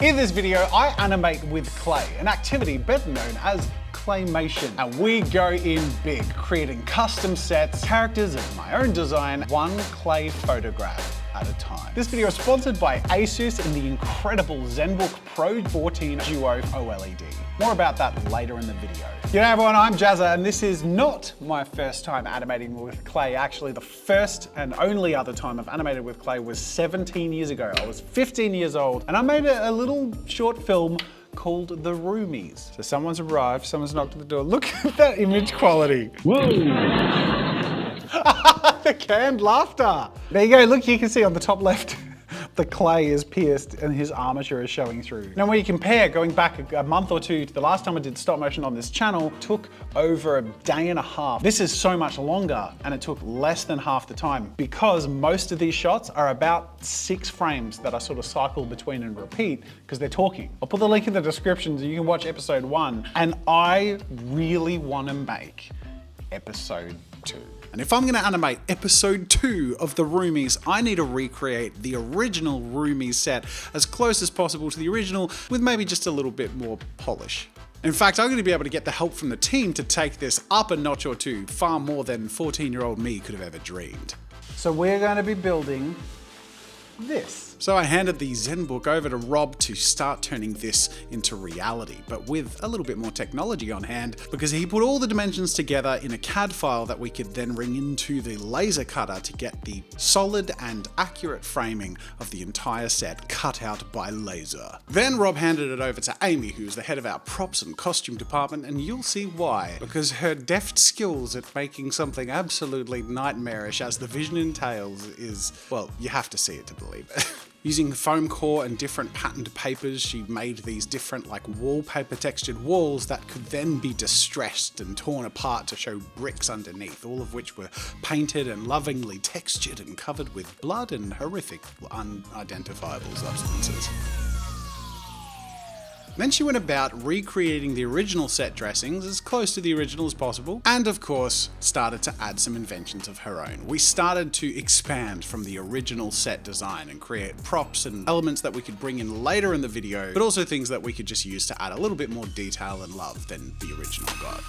In this video, I animate with clay, an activity better known as Claymation. And we go in big, creating custom sets, characters of my own design, one clay photograph at a time. This video is sponsored by ASUS in the incredible ZenBook Pro 14 Duo OLED. More about that later in the video. G'day everyone, I'm Jazza, and this is not my first time animating with clay. Actually, the first and only other time I've animated with clay was 17 years ago. I was 15 years old, and I made a little short film called The Roomies. So someone's arrived, someone's knocked at the door. Look at that image quality. Whoa! The canned laughter. There you go, look, you can see on the top left, the clay is pierced and his armature is showing through. Now when you compare, going back a month or two to the last time I did stop motion on this channel, took over a day and a half. This is so much longer and it took less than half the time because most of these shots are about 6 frames that I sort of cycle between and repeat because they're talking. I'll put the link in the description so you can watch episode 1, and I really want to make episode 2. And if I'm gonna animate episode 2 of The Roomies, I need to recreate the original Roomies set as close as possible to the original with maybe just a little bit more polish. In fact, I'm gonna be able to get the help from the team to take this up a notch or two, far more than 14-year-old me could have ever dreamed. So we're gonna be building this. So I handed the ZenBook over to Rob to start turning this into reality, but with a little bit more technology on hand, because he put all the dimensions together in a CAD file that we could then ring into the laser cutter to get the solid and accurate framing of the entire set cut out by laser. Then Rob handed it over to Amy, who's the head of our props and costume department, and you'll see why, because her deft skills at making something absolutely nightmarish as the vision entails is, well, you have to see it to believe it. Using foam core and different patterned papers, she made these different wallpaper textured walls that could then be distressed and torn apart to show bricks underneath, all of which were painted and lovingly textured and covered with blood and horrific unidentifiable substances. Then she went about recreating the original set dressings as close to the original as possible, and of course, started to add some inventions of her own. We started to expand from the original set design and create props and elements that we could bring in later in the video, but also things that we could just use to add a little bit more detail and love than the original got.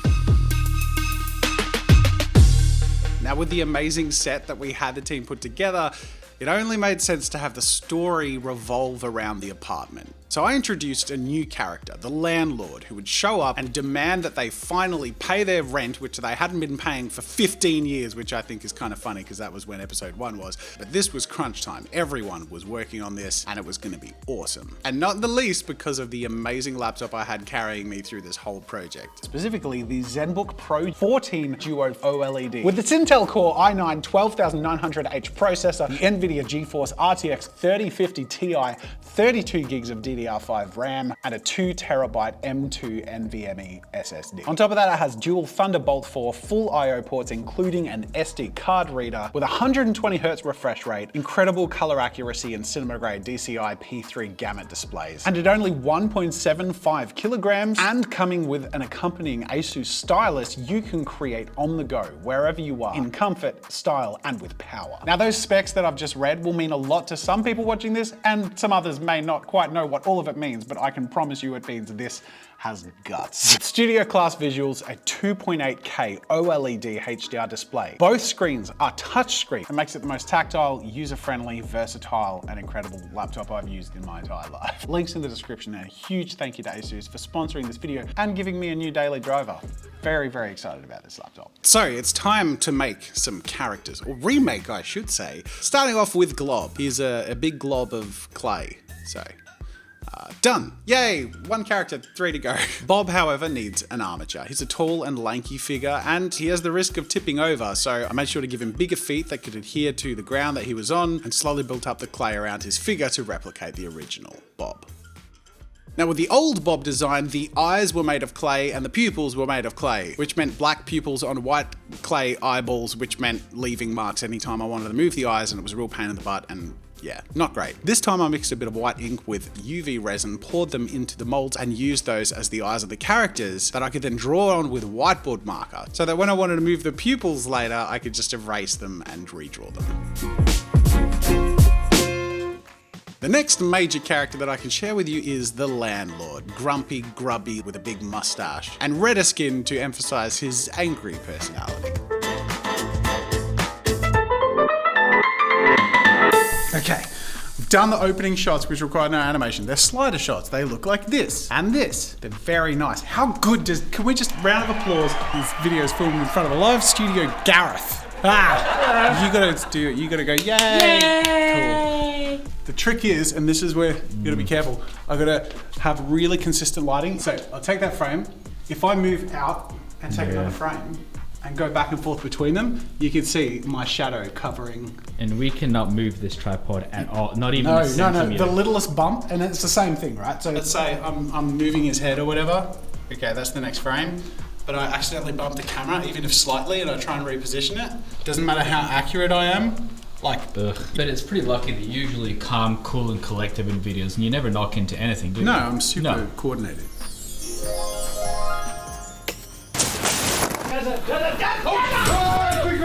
Now with the amazing set that we had the team put together, it only made sense to have the story revolve around the apartment. So I introduced a new character, the landlord, who would show up and demand that they finally pay their rent, which they hadn't been paying for 15 years, which I think is kind of funny because that was when episode 1 was. But this was crunch time. Everyone was working on this and it was going to be awesome. And not the least because of the amazing laptop I had carrying me through this whole project. Specifically the ZenBook Pro 14 Duo OLED. With its Intel Core i9 12900H processor, the NVIDIA GeForce RTX 3050 Ti, 32 gigs of DDR5 RAM, and a 2TB M2 NVMe SSD. On top of that, it has dual Thunderbolt 4 full I/O ports, including an SD card reader with 120Hz refresh rate, incredible color accuracy, and cinema-grade DCI P3 gamut displays. And at only 1.75 kilograms, and coming with an accompanying ASUS stylus, you can create on the go, wherever you are, in comfort, style, and with power. Now, those specs that I've just read will mean a lot to some people watching this, and some others may not quite know what all of it means, but I can promise you it means this has guts. Studio class visuals, a 2.8K OLED HDR display. Both screens are touchscreen. It makes it the most tactile, user-friendly, versatile, and incredible laptop I've used in my entire life. Links in the description, and a huge thank you to ASUS for sponsoring this video and giving me a new daily driver. Very, very excited about this laptop. So it's time to make some characters, or remake I should say. Starting off with Glob. Here's a big glob of clay. So done. Yay, 1 character, 3 to go. Bob, however, needs an armature. He's a tall and lanky figure, and he has the risk of tipping over, so I made sure to give him bigger feet that could adhere to the ground that he was on, and slowly built up the clay around his figure to replicate the original Bob. Now with the old Bob design, the eyes were made of clay and the pupils were made of clay, which meant black pupils on white clay eyeballs, which meant leaving marks anytime I wanted to move the eyes, and it was a real pain in the butt, and yeah, not great. This time I mixed a bit of white ink with UV resin, poured them into the molds, and used those as the eyes of the characters that I could then draw on with whiteboard marker, so that when I wanted to move the pupils later, I could just erase them and redraw them. The The next major character that I can share with you is the landlord. Grumpy, grubby, with a big mustache, and redder skin to emphasize his angry personality. Okay, we've done the opening shots, which require no animation. They're slider shots. They look like this and this. They're very nice. How good can we just round of applause? This video is filmed in front of a live studio Gareth. You gotta go, yay! Cool. The trick is, and this is where you gotta be careful, I gotta have really consistent lighting. So I'll take that frame. If I move out and take another frame, and go back and forth between them, you can see my shadow covering. And we cannot move this tripod at all, not even a centimeter. No, the littlest bump, and it's the same thing, right? So let's say I'm moving his head or whatever. Okay, that's the next frame. But I accidentally bump the camera, even if slightly, and I try and reposition it. Doesn't matter how accurate I am, like... Ugh. But it's pretty lucky that you're usually calm, cool, and collective in videos, and you never knock into anything, do you? No, I'm super coordinated.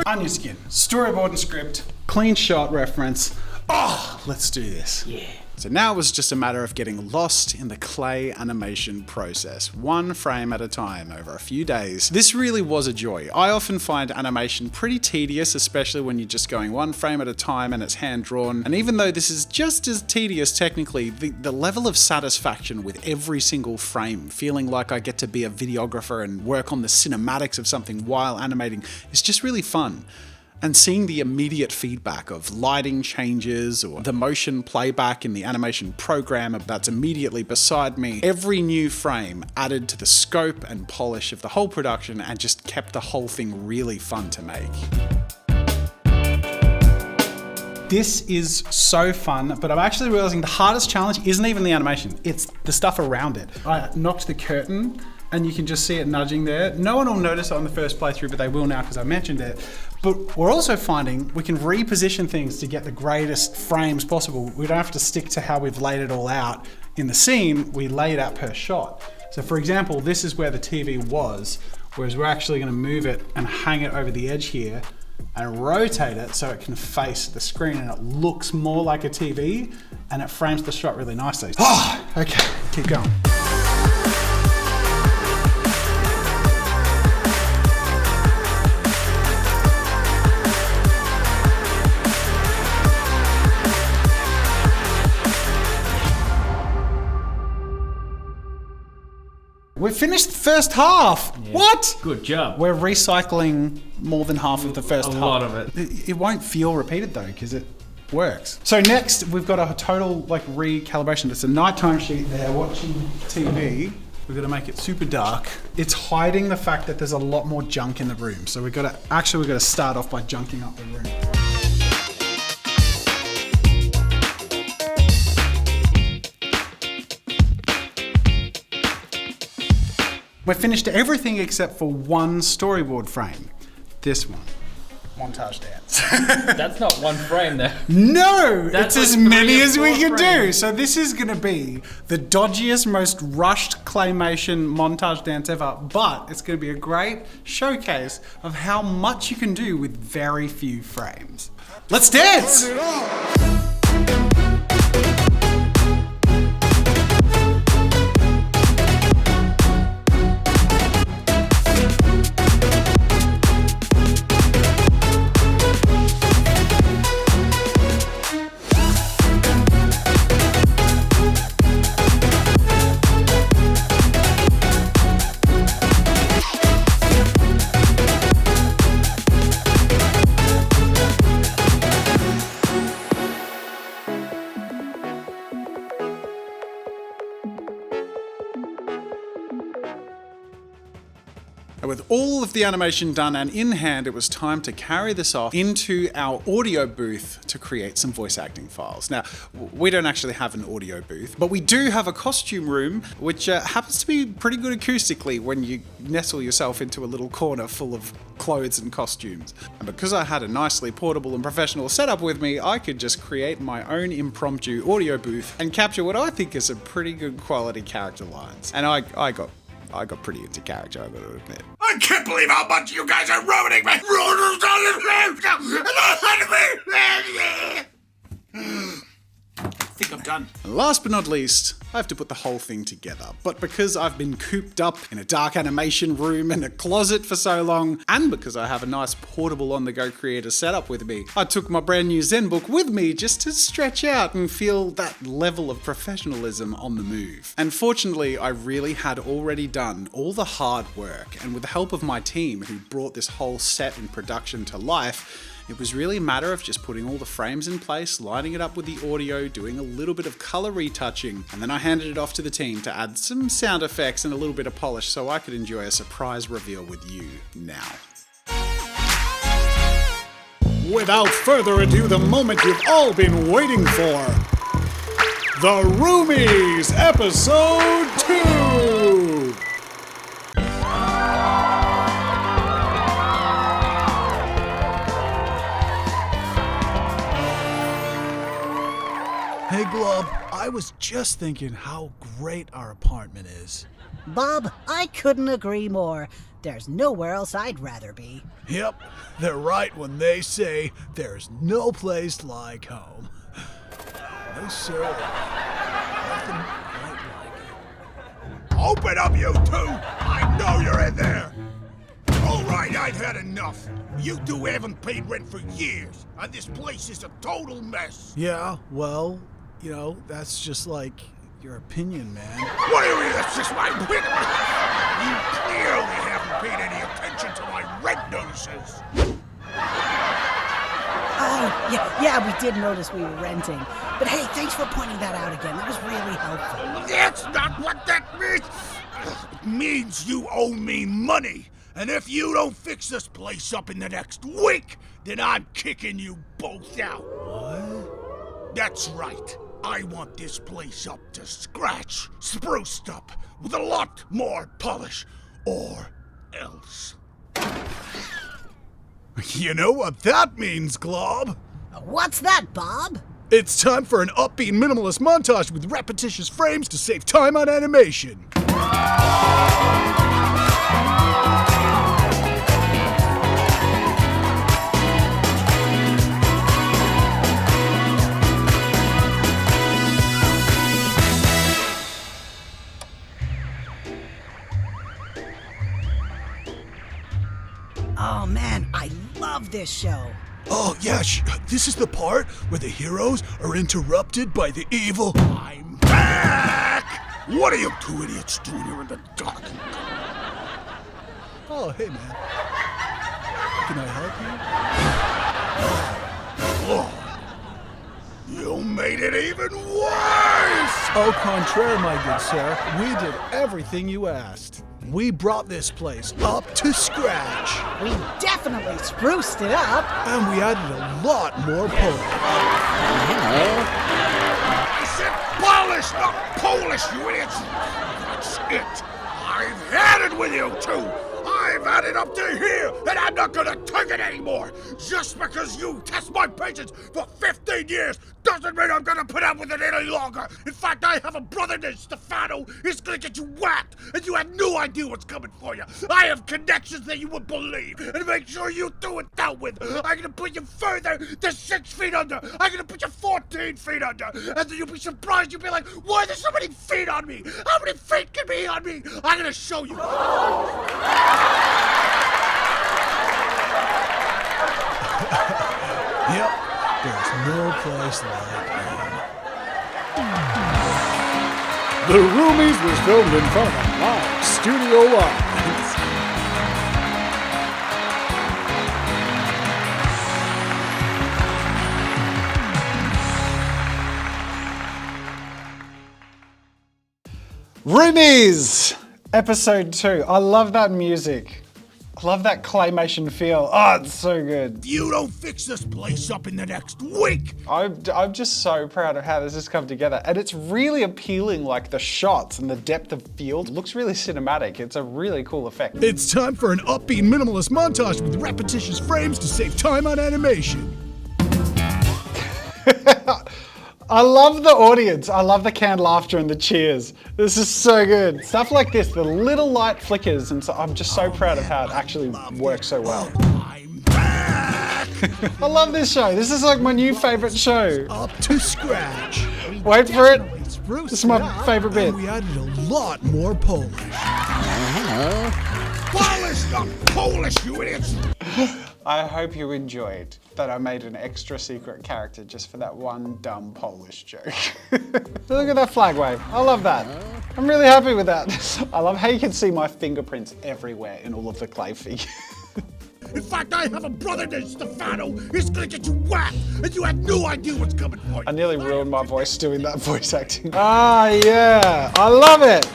Onion skin, storyboard and script, clean shot reference. Oh, let's do this. Yeah. So now it was just a matter of getting lost in the clay animation process, one frame at a time over a few days. This really was a joy. I often find animation pretty tedious, especially when you're just going one frame at a time and it's hand drawn. And even though this is just as tedious technically, the level of satisfaction with every single frame, feeling like I get to be a videographer and work on the cinematics of something while animating, is just really fun. And seeing the immediate feedback of lighting changes or the motion playback in the animation program that's immediately beside me, every new frame added to the scope and polish of the whole production and just kept the whole thing really fun to make. This is so fun, but I'm actually realizing the hardest challenge isn't even the animation, it's the stuff around it. I knocked the curtain and you can just see it nudging there. No one will notice it on the first playthrough, but they will now because I mentioned it. But we're also finding we can reposition things to get the greatest frames possible. We don't have to stick to how we've laid it all out in the scene, we lay it out per shot. So for example, this is where the TV was, whereas we're actually gonna move it and hang it over the edge here and rotate it so it can face the screen and it looks more like a TV and it frames the shot really nicely. Oh, okay, keep going. We finished the first half. Yeah. What? Good job. We're recycling more than half of the first half. A lot of it. It won't feel repeated though, because it works. So next, we've got a total recalibration. It's a nighttime sheet there, watching TV. We've got to make it super dark. It's hiding the fact that there's a lot more junk in the room. So we've got to start off by junking up the room. We've finished everything except for one storyboard frame. This one. Montage dance. That's not one frame there. No! It's as many as we can do. So this is going to be the dodgiest, most rushed claymation montage dance ever, but it's going to be a great showcase of how much you can do with very few frames. Let's dance! And with all of the animation done and in hand, it was time to carry this off into our audio booth to create some voice acting files. Now, we don't actually have an audio booth, but we do have a costume room, which happens to be pretty good acoustically when you nestle yourself into a little corner full of clothes and costumes. And because I had a nicely portable and professional setup with me, I could just create my own impromptu audio booth and capture what I think is some pretty good quality character lines. And I got pretty into character, I've got to admit. I can't believe how much you guys are ruining me! I think I'm done. And last but not least, I have to put the whole thing together. But because I've been cooped up in a dark animation room and a closet for so long, and because I have a nice portable on-the-go creator setup with me, I took my brand new Zen book with me just to stretch out and feel that level of professionalism on the move. And fortunately, I really had already done all the hard work, and with the help of my team who brought this whole set and production to life, it was really a matter of just putting all the frames in place, lining it up with the audio, doing a little bit of color retouching, and then I handed it off to the team to add some sound effects and a little bit of polish so I could enjoy a surprise reveal with you now. Without further ado, the moment you've all been waiting for. The Roomies, Episode 2! Hey Glob, I was just thinking how great our apartment is. Bob, I couldn't agree more. There's nowhere else I'd rather be. Yep, they're right when they say there's no place like home. No sir, nothing quite like it. Open up, you two! I know you're in there! Alright, I've had enough. You two haven't paid rent for years, and this place is a total mess. Yeah, well, you know, that's just like your opinion, man. What do you mean that's just my opinion? You clearly haven't paid any attention to my rent notices. Oh, yeah, we did notice we were renting. But hey, thanks for pointing that out again. That was really helpful. That's not what that means. It means you owe me money. And if you don't fix this place up in the next week, then I'm kicking you both out. What? That's right. I want this place up to scratch, spruced up, with a lot more polish, or else. You know what that means, Glob? What's that, Bob? It's time for an upbeat minimalist montage with repetitious frames to save time on animation. Oh man, I love this show. Oh, yeah, this is the part where the heroes are interrupted by the evil... I'm back! What are you two idiots doing here in the dark? Oh, hey, man. Can I help Oh, you made it even worse! you? Au contraire, my good sir. We did everything you asked. We brought this place up to scratch. We definitely spruced it up. And we added a lot more polish. I said polish, not Polish, you idiots! That's it! I've had it with you two! I've had it up to here, and I'm not gonna take it anymore! Just because you test my patience for 15 years doesn't mean I'm gonna put up with it any longer! In fact, I have a brother named Stefano. He's gonna get you whacked, and you have no idea what's coming for you! I have connections that you would believe, and make sure you do it dealt with! I'm gonna put you further than 6 feet under! I'm gonna put you 14 feet under! And then you'll be surprised, you'll be like, why are there so many feet on me? How many feet can be on me? I'm gonna show you! Yep, there's no place like home. The Roomies was filmed in front of a live studio audience. Roomies! Episode 2. I love that music. I love that claymation feel. Oh, it's so good. If you don't fix this place up in the next week, I'm just so proud of how this has come together. And it's really appealing, like the shots and the depth of field. It looks really cinematic. It's a really cool effect. It's time for an upbeat minimalist montage with repetitious frames to save time on animation. I love the audience. I love the canned laughter and the cheers. This is so good. Stuff like this, the little light flickers, and so I'm just so proud of how it actually works so well. I'm back! I love this show. This is like my new favorite show. Up to scratch. We Wait for it. Definitely spruced This is my it up, favorite bit. and we added a lot more polish. Polish, not Polish, you idiots! I hope you enjoyed that I made an extra secret character just for that one dumb Polish joke. Look at that flag wave. I love that. I'm really happy with that. I love how you can see my fingerprints everywhere in all of the clay figures. In fact, I have a brother named Stefano. He's gonna get you whacked, and you have no idea what's coming for you. I nearly ruined my voice doing that voice acting. Ah, yeah. I love it.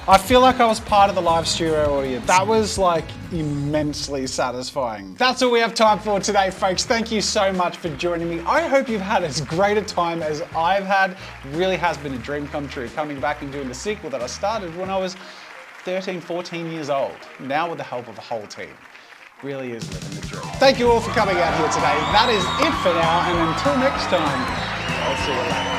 I feel like I was part of the live studio audience. That was like immensely satisfying. That's all we have time for today, folks. Thank you so much for joining me. I hope you've had as great a time as I've had. It really has been a dream come true, coming back and doing the sequel that I started when I was 13, 14 years old. Now with the help of a whole team. Really is living the dream. Thank you all for coming out here today. That is it for now, and until next time, I'll see you later.